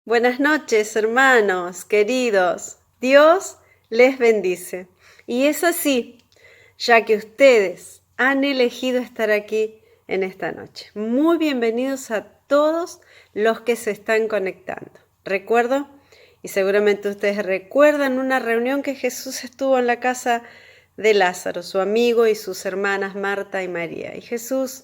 Buenas noches, hermanos, queridos. Dios les bendice. Y es así, ya que ustedes han elegido estar aquí en esta noche. Muy bienvenidos a todos los que se están conectando. Recuerdo, y seguramente ustedes recuerdan, una reunión que Jesús estuvo en la casa de Lázaro, su amigo, y sus hermanas Marta y María. Y Jesús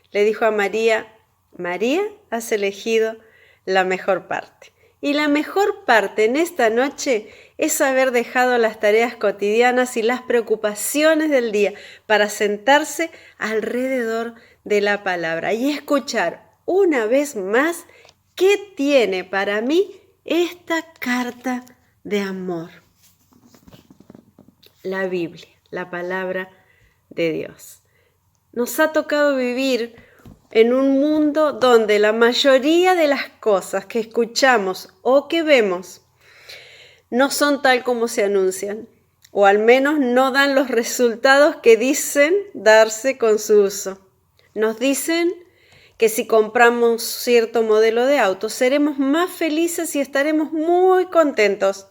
le dijo a María: María, has elegido la mejor parte. Y la mejor parte en esta noche es haber dejado las tareas cotidianas y las preocupaciones del día para sentarse alrededor de la palabra y escuchar una vez más qué tiene para mí esta carta de amor. La Biblia, la palabra de Dios. Nos ha tocado vivir en un mundo donde la mayoría de las cosas que escuchamos o que vemos no son tal como se anuncian, o al menos no dan los resultados que dicen darse con su uso. Nos dicen que si compramos cierto modelo de auto seremos más felices y estaremos muy contentos.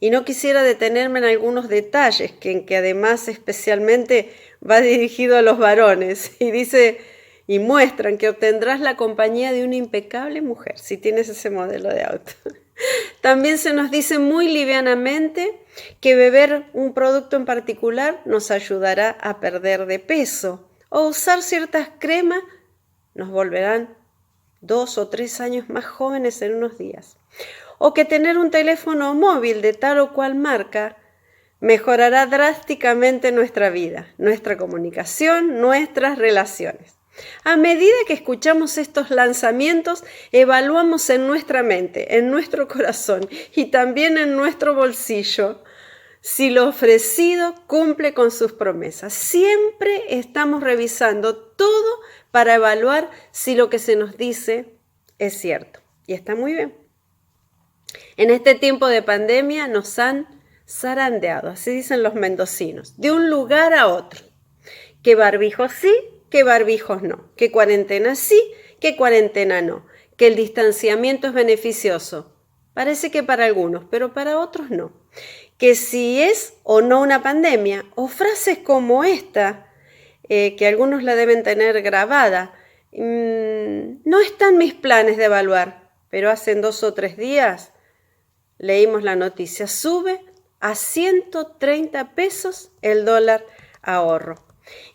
Y no quisiera detenerme en algunos detalles, que además especialmente va dirigido a los varones, y dice: y muestran que obtendrás la compañía de una impecable mujer si tienes ese modelo de auto. También se nos dice muy livianamente que beber un producto en particular nos ayudará a perder de peso, o usar ciertas cremas nos volverán 2 o 3 años más jóvenes en unos días, o que tener un teléfono móvil de tal o cual marca mejorará drásticamente nuestra vida, nuestra comunicación, nuestras relaciones. A medida que escuchamos estos lanzamientos, evaluamos en nuestra mente, en nuestro corazón y también en nuestro bolsillo si lo ofrecido cumple con sus promesas. Siempre estamos revisando todo para evaluar si lo que se nos dice es cierto. Y está muy bien. En este tiempo de pandemia nos han zarandeado, así dicen los mendocinos, de un lugar a otro. Que barbijos sí, que barbijos no, que cuarentena sí, que cuarentena no, que el distanciamiento es beneficioso. Parece que para algunos, pero para otros no. Que si es o no una pandemia, o frases como esta, que algunos la deben tener grabada, no están mis planes de evaluar, pero hace 2 o 3 días leímos la noticia: sube a 130 pesos el dólar ahorro.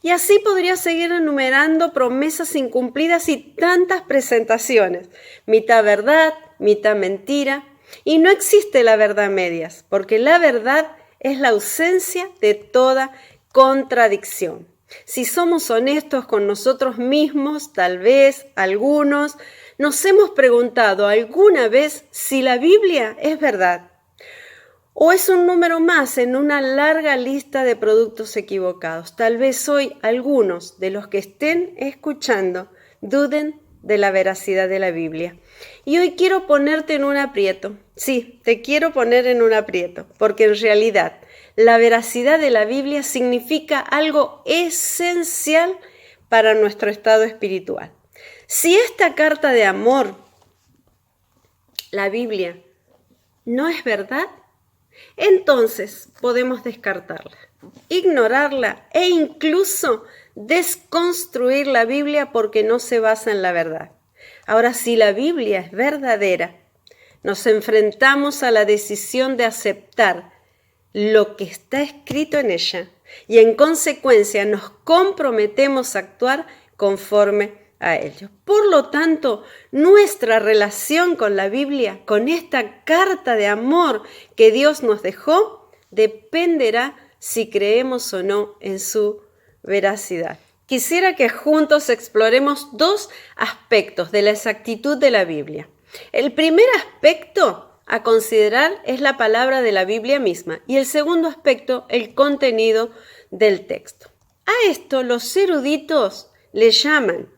Y así podría seguir enumerando promesas incumplidas y tantas presentaciones, mitad verdad, mitad mentira. Y no existe la verdad a medias, porque la verdad es la ausencia de toda contradicción. Si somos honestos con nosotros mismos, tal vez algunos nos hemos preguntado alguna vez si la Biblia es verdad, o es un número más en una larga lista de productos equivocados. Tal vez hoy algunos de los que estén escuchando duden de la veracidad de la Biblia. Y hoy quiero ponerte en un aprieto. Sí, te quiero poner en un aprieto, porque en realidad la veracidad de la Biblia significa algo esencial para nuestro estado espiritual. Si esta carta de amor, la Biblia, no es verdad, entonces podemos descartarla, ignorarla e incluso desconstruir la Biblia porque no se basa en la verdad. Ahora, si la Biblia es verdadera, nos enfrentamos a la decisión de aceptar lo que está escrito en ella y en consecuencia nos comprometemos a actuar conforme a ello. Por lo tanto, nuestra relación con la Biblia, con esta carta de amor que Dios nos dejó, dependerá si creemos o no en su veracidad. Quisiera que juntos exploremos 2 aspectos de la exactitud de la Biblia. El primer aspecto a considerar es la palabra de la Biblia misma y el segundo aspecto, el contenido del texto. A esto los eruditos le llaman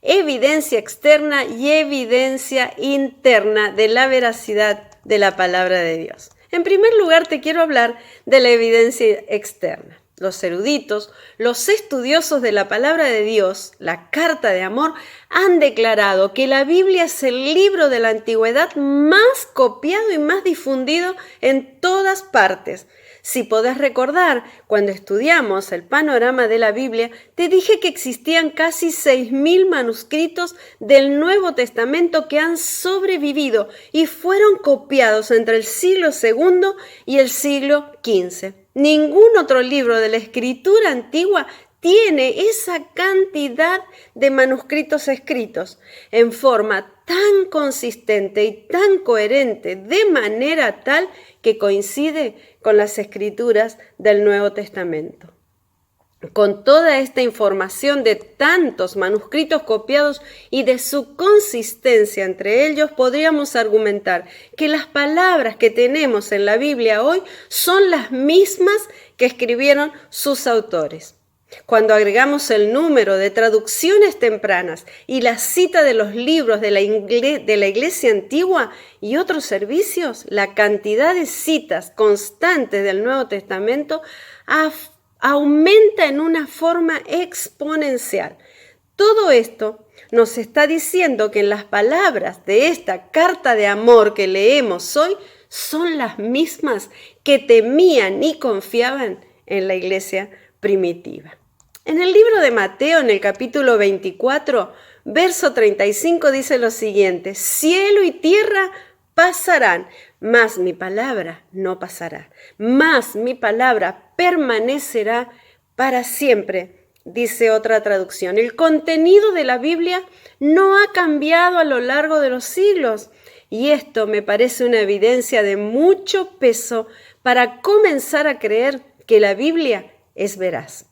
evidencia externa y evidencia interna de la veracidad de la palabra de Dios. En primer lugar, te quiero hablar de la evidencia externa. los eruditos, los estudiosos de la palabra de Dios, la carta de amor, han declarado que la Biblia es el libro de la antigüedad más copiado y más difundido en todas partes. Si podés recordar, cuando estudiamos el panorama de la Biblia, te dije que existían casi 6.000 manuscritos del Nuevo Testamento que han sobrevivido y fueron copiados entre el siglo II y el siglo XV. Ningún otro libro de la escritura antigua tiene esa cantidad de manuscritos escritos en forma tan consistente y tan coherente, de manera tal que coincide con las escrituras del Nuevo Testamento. Con toda esta información de tantos manuscritos copiados y de su consistencia entre ellos, podríamos argumentar que las palabras que tenemos en la Biblia hoy son las mismas que escribieron sus autores. Cuando agregamos el número de traducciones tempranas y la cita de los libros de la Iglesia antigua y otros servicios, la cantidad de citas constantes del Nuevo Testamento aumenta en una forma exponencial. Todo esto nos está diciendo que las palabras de esta carta de amor que leemos hoy son las mismas que temían y confiaban en la iglesia primitiva. En el libro de Mateo, en el capítulo 24, verso 35, dice lo siguiente: cielo y tierra pasarán, mas mi palabra no pasará, mas mi palabra permanecerá para siempre, dice otra traducción. El contenido de la Biblia no ha cambiado a lo largo de los siglos, y esto me parece una evidencia de mucho peso para comenzar a creer que la Biblia es veraz.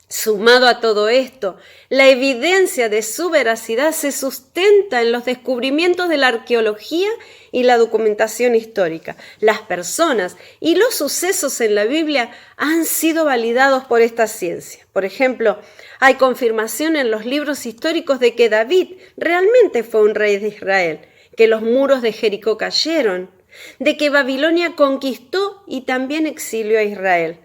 Sumado a todo esto, la evidencia de su veracidad se sustenta en los descubrimientos de la arqueología y la documentación histórica. Las personas y los sucesos en la Biblia han sido validados por esta ciencia. Por ejemplo, hay confirmación en los libros históricos de que David realmente fue un rey de Israel, que los muros de Jericó cayeron, de que Babilonia conquistó y también exilió a Israel.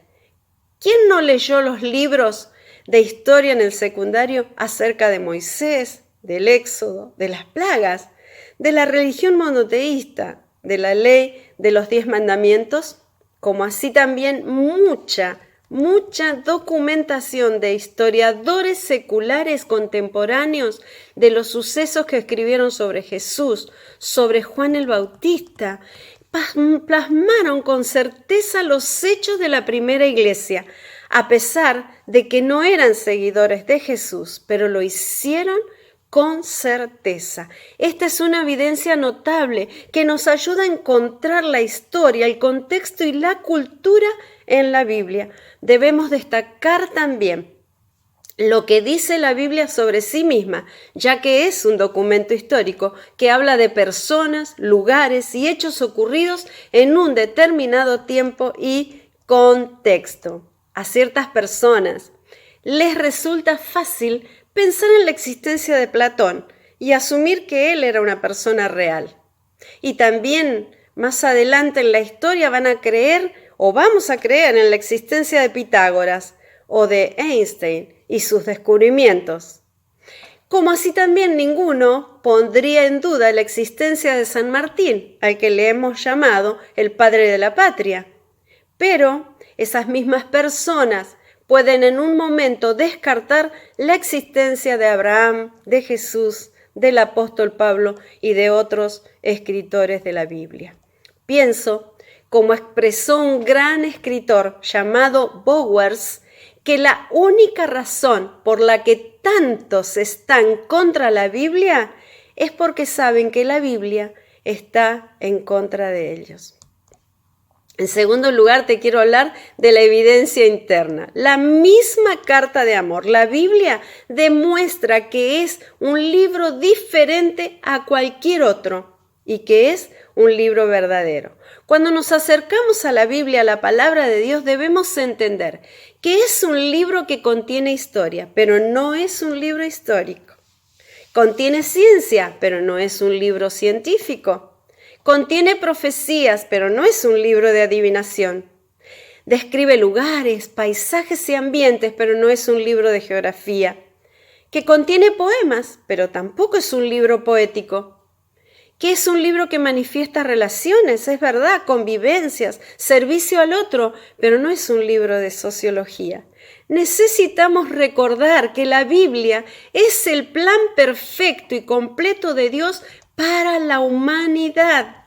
¿Quién no leyó los libros de historia en el secundario acerca de Moisés, del Éxodo, de las plagas, de la religión monoteísta, de la ley de los 10 mandamientos? Como así también mucha documentación de historiadores seculares contemporáneos de los sucesos que escribieron sobre Jesús, sobre Juan el Bautista, plasmaron con certeza los hechos de la primera iglesia, a pesar de que no eran seguidores de Jesús, pero lo hicieron con certeza. Esta es una evidencia notable que nos ayuda a encontrar la historia, el contexto y la cultura en la Biblia. Debemos destacar también lo que dice la Biblia sobre sí misma, ya que es un documento histórico que habla de personas, lugares y hechos ocurridos en un determinado tiempo y contexto. A ciertas personas les resulta fácil pensar en la existencia de Platón y asumir que él era una persona real. Y también más adelante en la historia van a creer o vamos a creer en la existencia de Pitágoras o de Einstein y sus descubrimientos. Como así también ninguno pondría en duda la existencia de San Martín, al que le hemos llamado el padre de la patria. Pero esas mismas personas pueden en un momento descartar la existencia de Abraham, de Jesús, del apóstol Pablo y de otros escritores de la Biblia. Pienso, como expresó un gran escritor llamado Bowers, que la única razón por la que tantos están contra la Biblia es porque saben que la Biblia está en contra de ellos. En segundo lugar, te quiero hablar de la evidencia interna. La misma carta de amor, la Biblia, demuestra que es un libro diferente a cualquier otro y que es un libro verdadero. Cuando nos acercamos a la Biblia, a la palabra de Dios, debemos entender que es un libro que contiene historia, pero no es un libro histórico. Contiene ciencia, pero no es un libro científico. Contiene profecías, pero no es un libro de adivinación. Describe lugares, paisajes y ambientes, pero no es un libro de geografía. Que contiene poemas, pero tampoco es un libro poético. Que es un libro que manifiesta relaciones, es verdad, convivencias, servicio al otro, pero no es un libro de sociología. Necesitamos recordar que la Biblia es el plan perfecto y completo de Dios para la humanidad.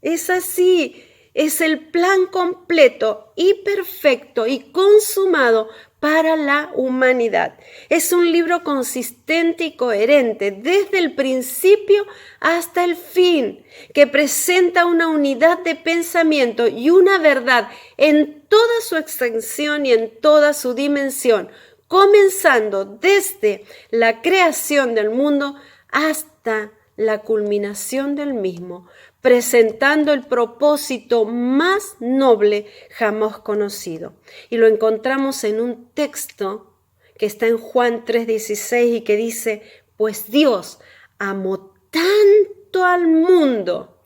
Es así, es el plan completo y perfecto y consumado para la humanidad. Es un libro consistente y coherente desde el principio hasta el fin, que presenta una unidad de pensamiento y una verdad en toda su extensión y en toda su dimensión, comenzando desde la creación del mundo hasta la culminación del mismo, presentando el propósito más noble jamás conocido. Y lo encontramos en un texto que está en Juan 3:16 y que dice, pues Dios amó tanto al mundo.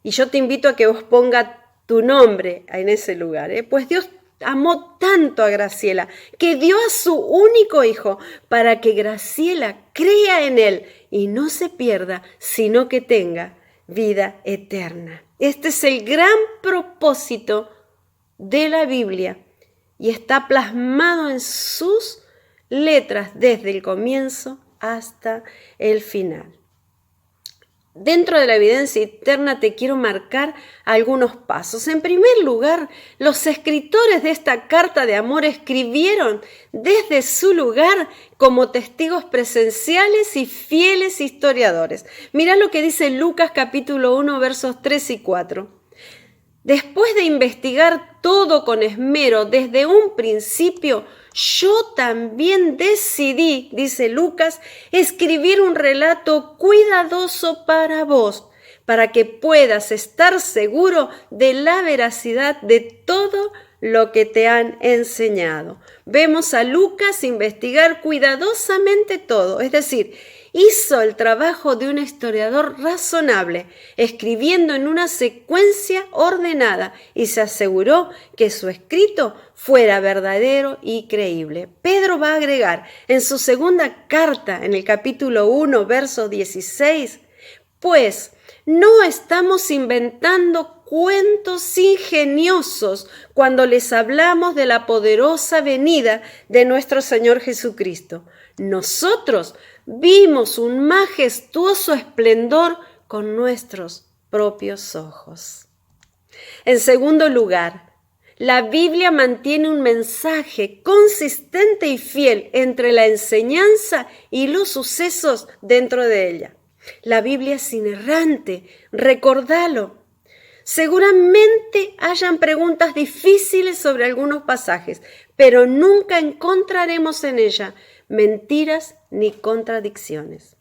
Y yo te invito a que vos pongas tu nombre en ese lugar, Pues Dios amó tanto a Graciela que dio a su único hijo para que Graciela crea en él y no se pierda, sino que tenga vida eterna. Este es el gran propósito de la Biblia y está plasmado en sus letras desde el comienzo hasta el final. Dentro de la evidencia eterna te quiero marcar algunos pasos. En primer lugar, los escritores de esta carta de amor escribieron desde su lugar como testigos presenciales y fieles historiadores. Mirá lo que dice Lucas capítulo 1 versos 3 y 4. Después de investigar todo con esmero desde un principio, yo también decidí, dice Lucas, escribir un relato cuidadoso para vos, para que puedas estar seguro de la veracidad de todo lo que te han enseñado. Vemos a Lucas investigar cuidadosamente todo, es decir, hizo el trabajo de un historiador razonable, escribiendo en una secuencia ordenada y se aseguró que su escrito fuera verdadero y creíble. Pedro va a agregar en su segunda carta, en el capítulo 1, verso 16, pues no estamos inventando cuentos ingeniosos cuando les hablamos de la poderosa venida de nuestro Señor Jesucristo. Nosotros vimos un majestuoso esplendor con nuestros propios ojos. En segundo lugar, la Biblia mantiene un mensaje consistente y fiel entre la enseñanza y los sucesos dentro de ella. La Biblia es inerrante, recordalo. Seguramente hayan preguntas difíciles sobre algunos pasajes, pero nunca encontraremos en ella mentiras ni contradicciones.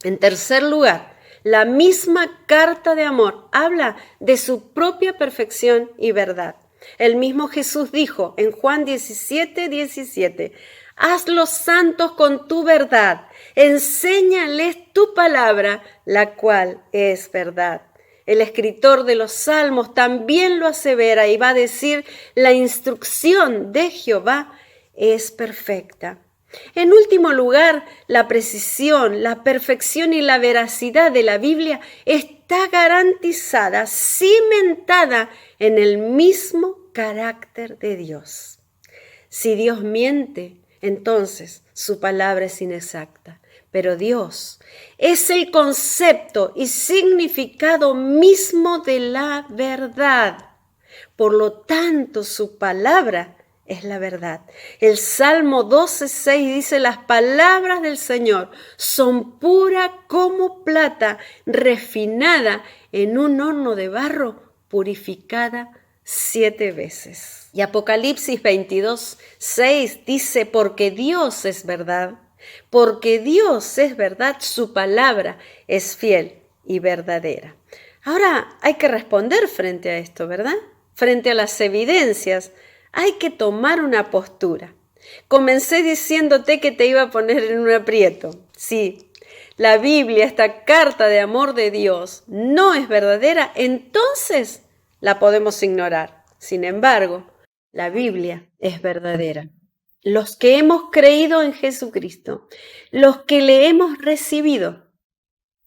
En tercer lugar, la misma carta de amor habla de su propia perfección y verdad. El mismo Jesús dijo en Juan 17:17, hazlos santos con tu verdad, enséñales tu palabra, la cual es verdad. El escritor de los Salmos también lo asevera y va a decir, la instrucción de Jehová es perfecta. En último lugar, la precisión, la perfección y la veracidad de la Biblia está garantizada, cimentada en el mismo carácter de Dios. Si Dios miente, entonces su palabra es inexacta. Pero Dios es el concepto y significado mismo de la verdad. Por lo tanto, su palabra es la verdad. El Salmo 12:6 dice, las palabras del Señor son pura como plata, refinada en un horno de barro, purificada 7 veces. Y Apocalipsis 22:6 dice, porque Dios es verdad. Porque Dios es verdad, su palabra es fiel y verdadera. Ahora hay que responder frente a esto, ¿verdad? Frente a las evidencias, hay que tomar una postura. Comencé diciéndote que te iba a poner en un aprieto. Sí, la Biblia, esta carta de amor de Dios, no es verdadera, entonces la podemos ignorar. Sin embargo, La Biblia es verdadera. Los que hemos creído en Jesucristo, los que le hemos recibido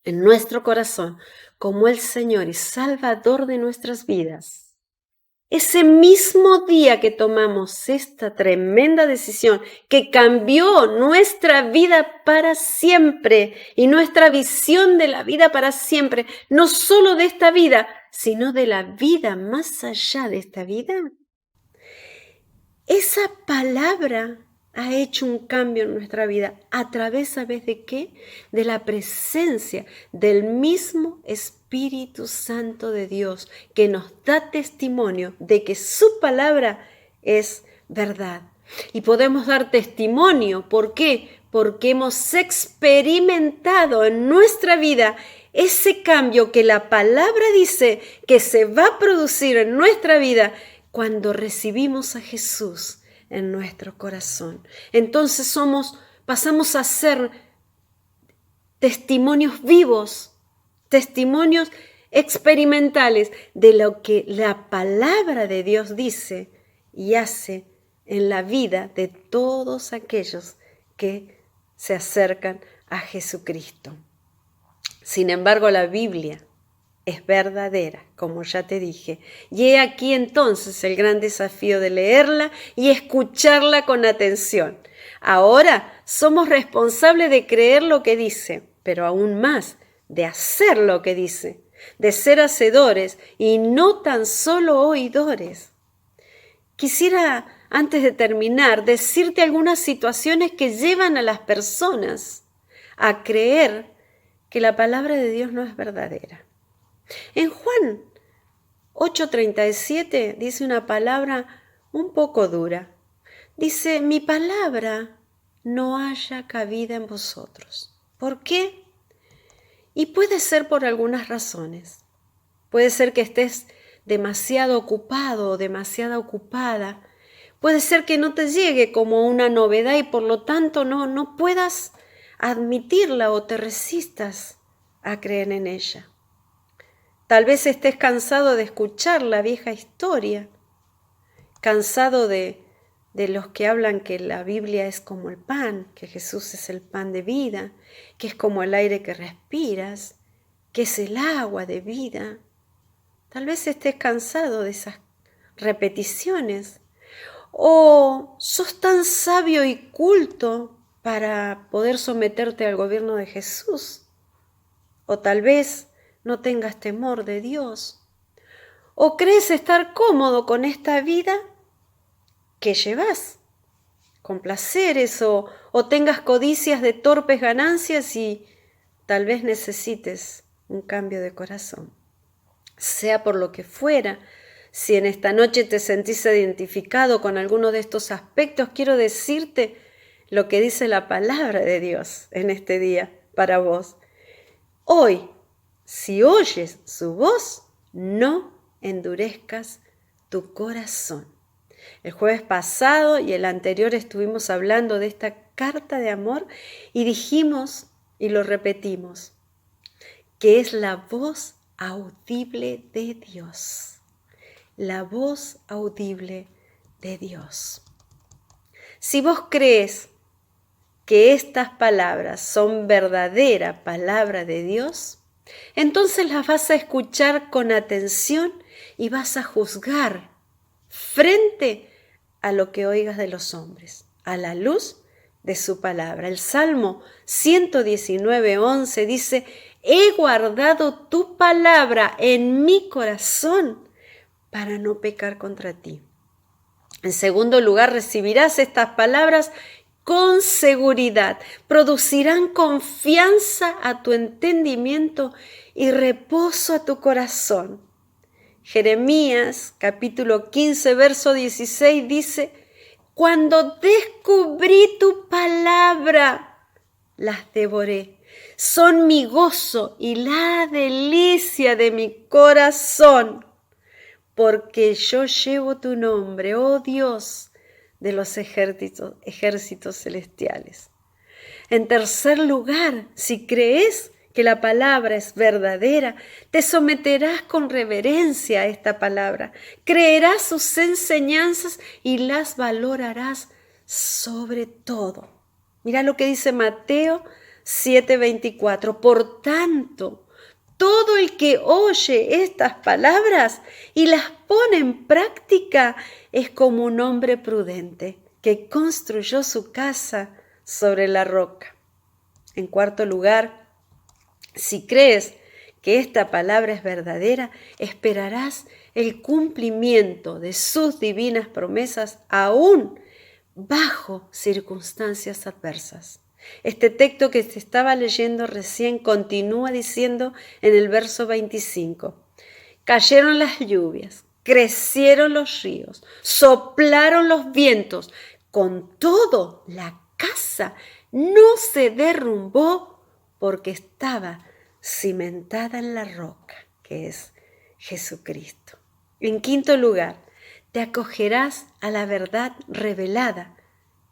en nuestro corazón como el Señor y Salvador de nuestras vidas, ese mismo día que tomamos esta tremenda decisión que cambió nuestra vida para siempre y nuestra visión de la vida para siempre, no solo de esta vida, sino de la vida más allá de esta vida, esa palabra ha hecho un cambio en nuestra vida. ¿A través, sabes de qué? De la presencia del mismo Espíritu Santo de Dios, que nos da testimonio de que su palabra es verdad. Y podemos dar testimonio. ¿Por qué? Porque hemos experimentado en nuestra vida ese cambio que la palabra dice que se va a producir en nuestra vida cuando recibimos a Jesús en nuestro corazón. Entonces pasamos a ser testimonios vivos, testimonios experimentales de lo que la palabra de Dios dice y hace en la vida de todos aquellos que se acercan a Jesucristo. Sin embargo, la Biblia es verdadera, como ya te dije. Y he aquí entonces el gran desafío de leerla y escucharla con atención. Ahora somos responsables de creer lo que dice, pero aún más de hacer lo que dice, de ser hacedores y no tan solo oidores. Quisiera, antes de terminar, decirte algunas situaciones que llevan a las personas a creer que la palabra de Dios no es verdadera. En Juan 8:37 dice una palabra un poco dura. Dice, mi palabra no haya cabida en vosotros. ¿Por qué? Y puede ser por algunas razones. Puede ser que estés demasiado ocupado o demasiada ocupada. Puede ser que no te llegue como una novedad y por lo tanto no puedas admitirla o te resistas a creer en ella. Tal vez estés cansado de escuchar la vieja historia, cansado de los que hablan que la Biblia es como el pan, que Jesús es el pan de vida, que es como el aire que respiras, que es el agua de vida. Tal vez estés cansado de esas repeticiones, o sos tan sabio y culto para poder someterte al gobierno de Jesús, o tal vez no tengas temor de Dios, o crees estar cómodo con esta vida que llevas, con placeres, o tengas codicias de torpes ganancias y tal vez necesites un cambio de corazón. Sea por lo que fuera, si en esta noche te sentís identificado con alguno de estos aspectos, quiero decirte lo que dice la palabra de Dios en este día para vos. Hoy, si oyes su voz, no endurezcas tu corazón. El jueves pasado y el anterior estuvimos hablando de esta carta de amor y dijimos, y lo repetimos, que es la voz audible de Dios. La voz audible de Dios. Si vos crees que estas palabras son verdadera palabra de Dios, entonces las vas a escuchar con atención y vas a juzgar frente a lo que oigas de los hombres, a la luz de su palabra. El Salmo 119:11 dice, he guardado tu palabra en mi corazón para no pecar contra ti. En segundo lugar, recibirás estas palabras con seguridad, producirán confianza a tu entendimiento y reposo a tu corazón. Jeremías capítulo 15, verso 16 dice, cuando descubrí tu palabra, las devoré. Son mi gozo y la delicia de mi corazón, porque yo llevo tu nombre, oh Dios, de los ejércitos celestiales. En tercer lugar, si crees que la palabra es verdadera, te someterás con reverencia a esta palabra, creerás sus enseñanzas y las valorarás sobre todo. Mira lo que dice Mateo 7:24. Por tanto, todo el que oye estas palabras y las pone en práctica es como un hombre prudente que construyó su casa sobre la roca. En cuarto lugar, si crees que esta palabra es verdadera, esperarás el cumplimiento de sus divinas promesas aún bajo circunstancias adversas. Este texto que se estaba leyendo recién continúa diciendo en el verso 25, cayeron las lluvias, crecieron los ríos, soplaron los vientos, con todo la casa no se derrumbó porque estaba cimentada en la roca, que es Jesucristo. En quinto lugar, te acogerás a la verdad revelada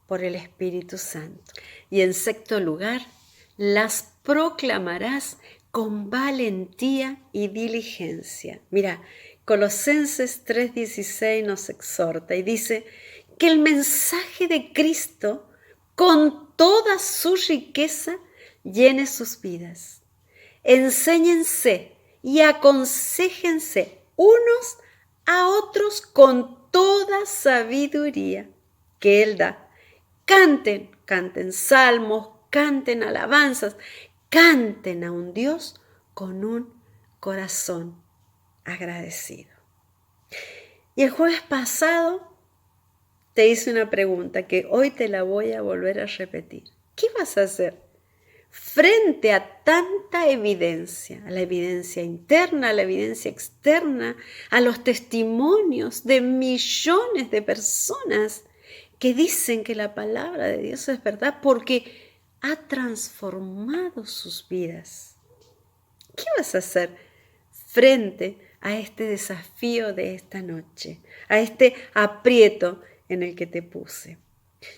por el Espíritu Santo. Y en sexto lugar, las proclamarás con valentía y diligencia. Mira, Colosenses 3:16 nos exhorta y dice que el mensaje de Cristo con toda su riqueza llene sus vidas. Enséñense y aconséjense unos a otros con toda sabiduría que Él da. Canten salmos, canten alabanzas, canten a un Dios con un corazón agradecido. Y el jueves pasado te hice una pregunta que hoy te la voy a volver a repetir. ¿Qué vas a hacer frente a tanta evidencia? A la evidencia interna, a la evidencia externa, a los testimonios de millones de personas que dicen que la palabra de Dios es verdad porque ha transformado sus vidas. ¿Qué vas a hacer frente a este desafío de esta noche, a este aprieto en el que te puse?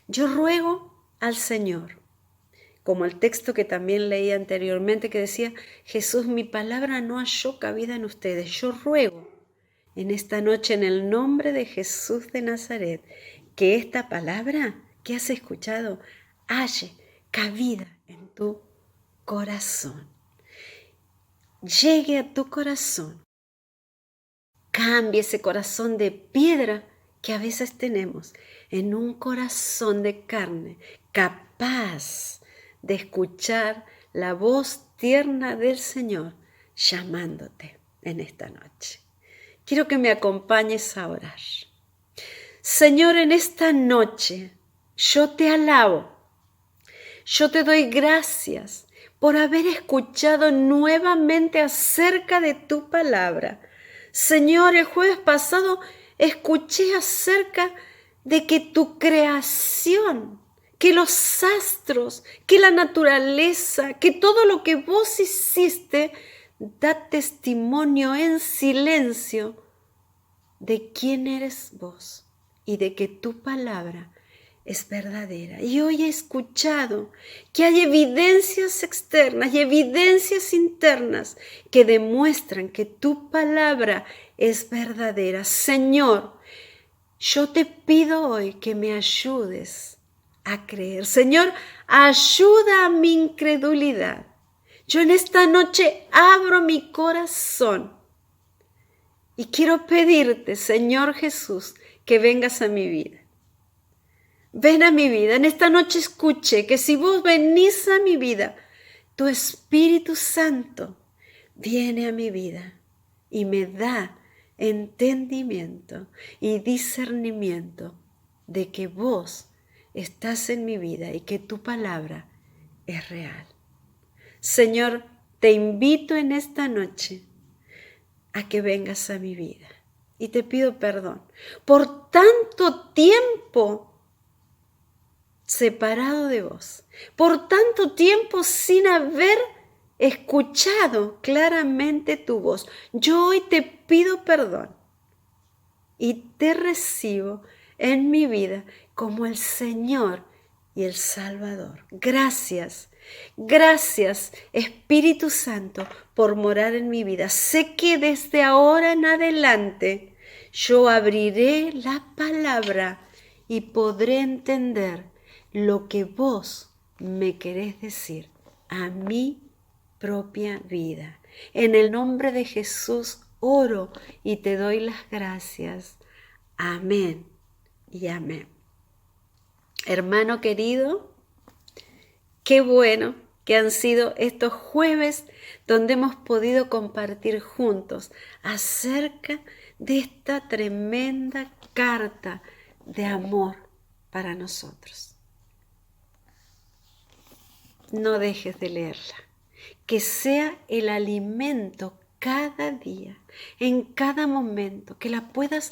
Yo ruego al Señor, como el texto que también leí anteriormente que decía, Jesús, mi palabra no halló cabida en ustedes. Yo ruego en esta noche en el nombre de Jesús de Nazaret que esta palabra que has escuchado halle cabida en tu corazón. Llegue a tu corazón. Cambie ese corazón de piedra que a veces tenemos en un corazón de carne, capaz de escuchar la voz tierna del Señor llamándote en esta noche. Quiero que me acompañes a orar. Señor, en esta noche yo te alabo, yo te doy gracias por haber escuchado nuevamente acerca de tu palabra. Señor, el jueves pasado escuché acerca de que tu creación, que los astros, que la naturaleza, que todo lo que vos hiciste da testimonio en silencio de quién eres vos y de que tu palabra es verdadera. Y hoy he escuchado que hay evidencias externas y evidencias internas que demuestran que tu palabra es verdadera. Señor, yo te pido hoy que me ayudes a creer. Señor, ayuda a mi incredulidad. Yo en esta noche abro mi corazón y quiero pedirte, Señor Jesús, que vengas a mi vida. Ven a mi vida. En esta noche escuche que si vos venís a mi vida, tu Espíritu Santo viene a mi vida y me da entendimiento y discernimiento de que vos estás en mi vida y que tu palabra es real. Señor, te invito en esta noche a que vengas a mi vida y te pido perdón por tanto tiempo separado de vos, por tanto tiempo sin haber escuchado claramente tu voz. Yo hoy te pido perdón y te recibo en mi vida como el Señor y el Salvador. Gracias Gracias, Espíritu Santo, por morar en mi vida. Sé que desde ahora en adelante yo abriré la palabra y podré entender lo que vos me querés decir a mi propia vida. En el nombre de Jesús oro y te doy las gracias. Amén y amén. Hermano querido, qué bueno que han sido estos jueves donde hemos podido compartir juntos acerca de esta tremenda carta de amor para nosotros. No dejes de leerla, que sea el alimento cada día, en cada momento, que la puedas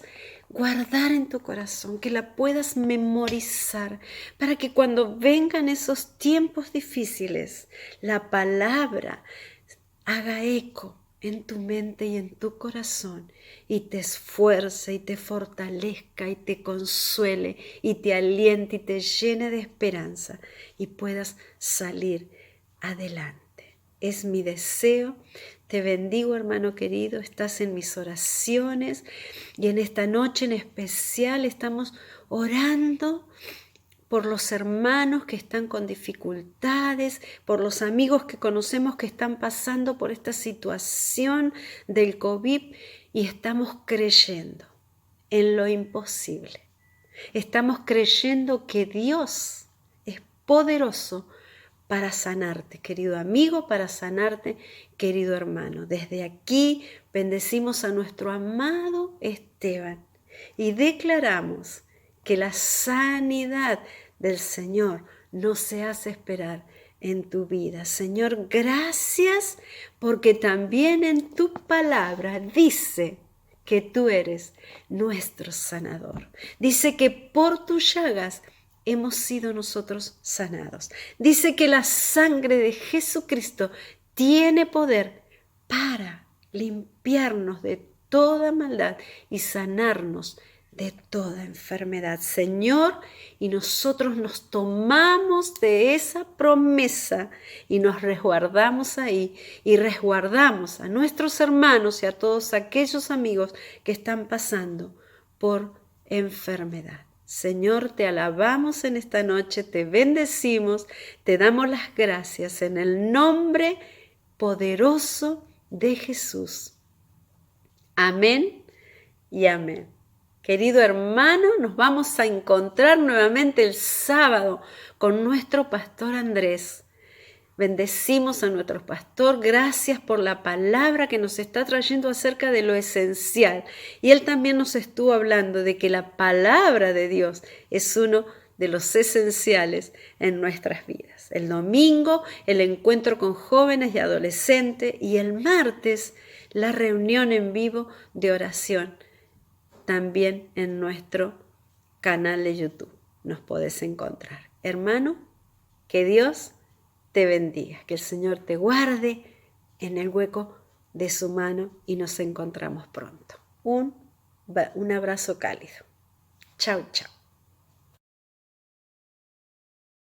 guardar en tu corazón, que la puedas memorizar, para que cuando vengan esos tiempos difíciles, la palabra haga eco en tu mente y en tu corazón y te esfuerce y te fortalezca y te consuele y te aliente y te llene de esperanza y puedas salir adelante. Es mi deseo. Te bendigo, hermano querido, estás en mis oraciones y en esta noche en especial estamos orando por los hermanos que están con dificultades, por los amigos que conocemos que están pasando por esta situación del COVID y estamos creyendo en lo imposible. Estamos creyendo que Dios es poderoso para sanarte, querido amigo, para sanarte, querido hermano. Desde aquí bendecimos a nuestro amado Esteban y declaramos que la sanidad del Señor no se hace esperar en tu vida. Señor, gracias porque también en tu palabra dice que tú eres nuestro sanador. Dice que por tus llagas hemos sido nosotros sanados. Dice que la sangre de Jesucristo tiene poder para limpiarnos de toda maldad y sanarnos de toda enfermedad, Señor, y nosotros nos tomamos de esa promesa y nos resguardamos ahí y resguardamos a nuestros hermanos y a todos aquellos amigos que están pasando por enfermedad. Señor, te alabamos en esta noche, te bendecimos, te damos las gracias en el nombre poderoso de Jesús. Amén y amén. Querido hermano, nos vamos a encontrar nuevamente el sábado con nuestro pastor Andrés. Bendecimos a nuestro pastor, gracias por la palabra que nos está trayendo acerca de lo esencial. Y él también nos estuvo hablando de que la palabra de Dios es uno de los esenciales en nuestras vidas. El domingo, el encuentro con jóvenes y adolescentes, y el martes, la reunión en vivo de oración. También en nuestro canal de YouTube nos podés encontrar. Hermano, que Dios te bendiga, que el Señor te guarde en el hueco de su mano y nos encontramos pronto. Un abrazo cálido. Chau, chau.